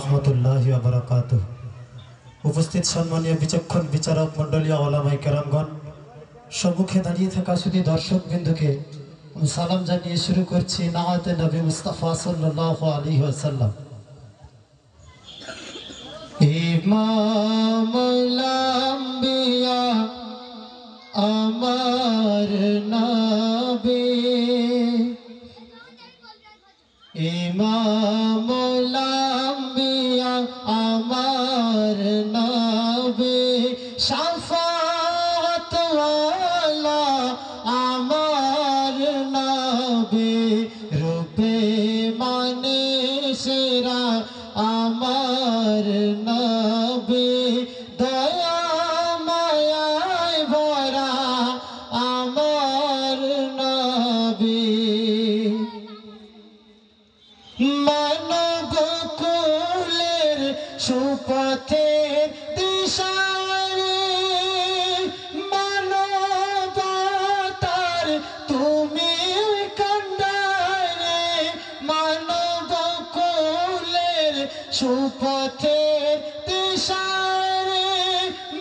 রহমতুল্লাহি ওয়া বারাকাতুহু। উপস্থিত সম্মানীয় বিচক্ষণ বিচারক মণ্ডলী, ওলামায়ে কেরামগণ, সম্মুখে দাঁড়িয়ে থাকা শুধু দর্শক বিন্দুকে সালাম জানিয়ে শুরু করছি নাআতে নবী মুস্তাফা সাল্লাল্লাহু আলাইহি ওয়াসাল্লাম। ইমামুল আম্বিয়া আমার নবী, ইমামুল আম্বিয়া আমার নবী, শাফাআত ওয়ালা আমার নবী, রূপে মানে সেরা আমার নবী, দয়া মায়ায় ভরা আমার নবী, মানব কুলের সুপথের দিশারি, মানবতার তুমি কান্ডারে, মানব কুলের সুপথের দিশারি,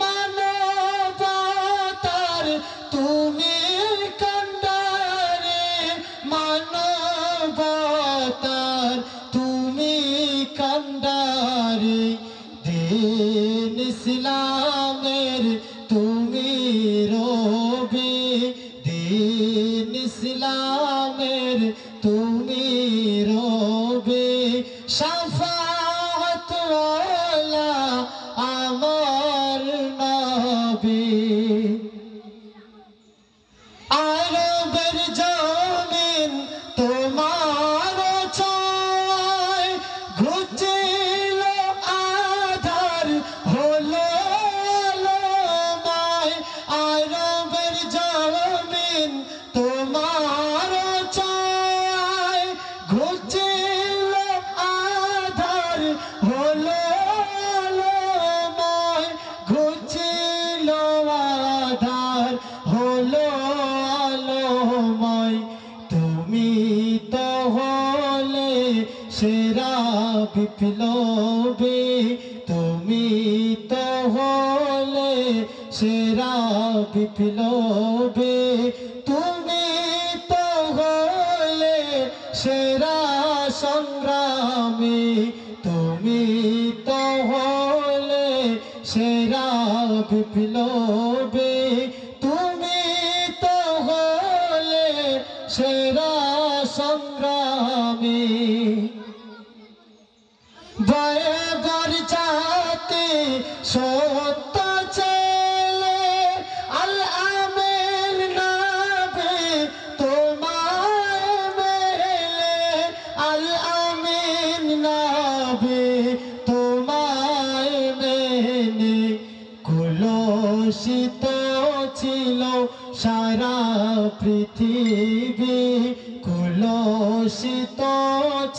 মানবতার তুমি কান্ডারে, মানবতার তুমি কান্ডারে, দিন ইসলামের তুমি রবি, দিন ইসলামের তুমি রবি, শাফাআত ওয়ালা আমার নবী, আরবের জমিন তোমার ছয়, ঘুচিল আধার হলো আলোময়, আরবের জমিন তোমার ছয়, ঘুচিল আধার হলো আলোময়, ঘুচিল আধার হলো আলোময়, তুমি তো হলে সেরা বিপ্লবী, তুমি তো হলে সেরা বিপ্লবী, তুমি তো হলে সেরা সংগ্রামী, তুমি তো হলে সেরা বিপ্লবী, তুমি তো হলে সেরা সংগ্রামী, বয়বর জাতি সত্য ছেলে আল আমিন নবী তোমায় মেলে, আল আমিন নবী তোমায় মেনে, কুলসিত ছিল সারা পৃথিবী, কুলসিত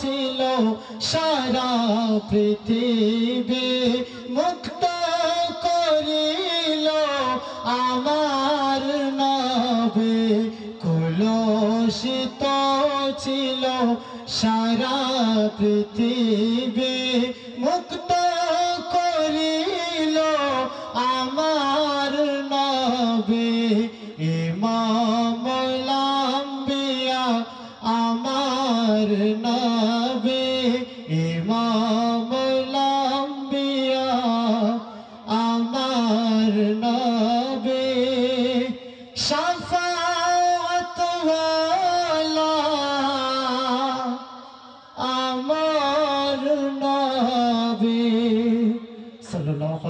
ছিল সারা পৃথিবী, মুক্ত করিল আমার নবী, কুলসিত ছিল সারা পৃথিবী, মুক্ত করিল আমার নবী, ইমামুল আম্বিয়া আমার নবী, ইমামুল আম্বিয়া আমার নবী, শাফাআত ওয়ালা আমার নবী সাল্লাল্লাহু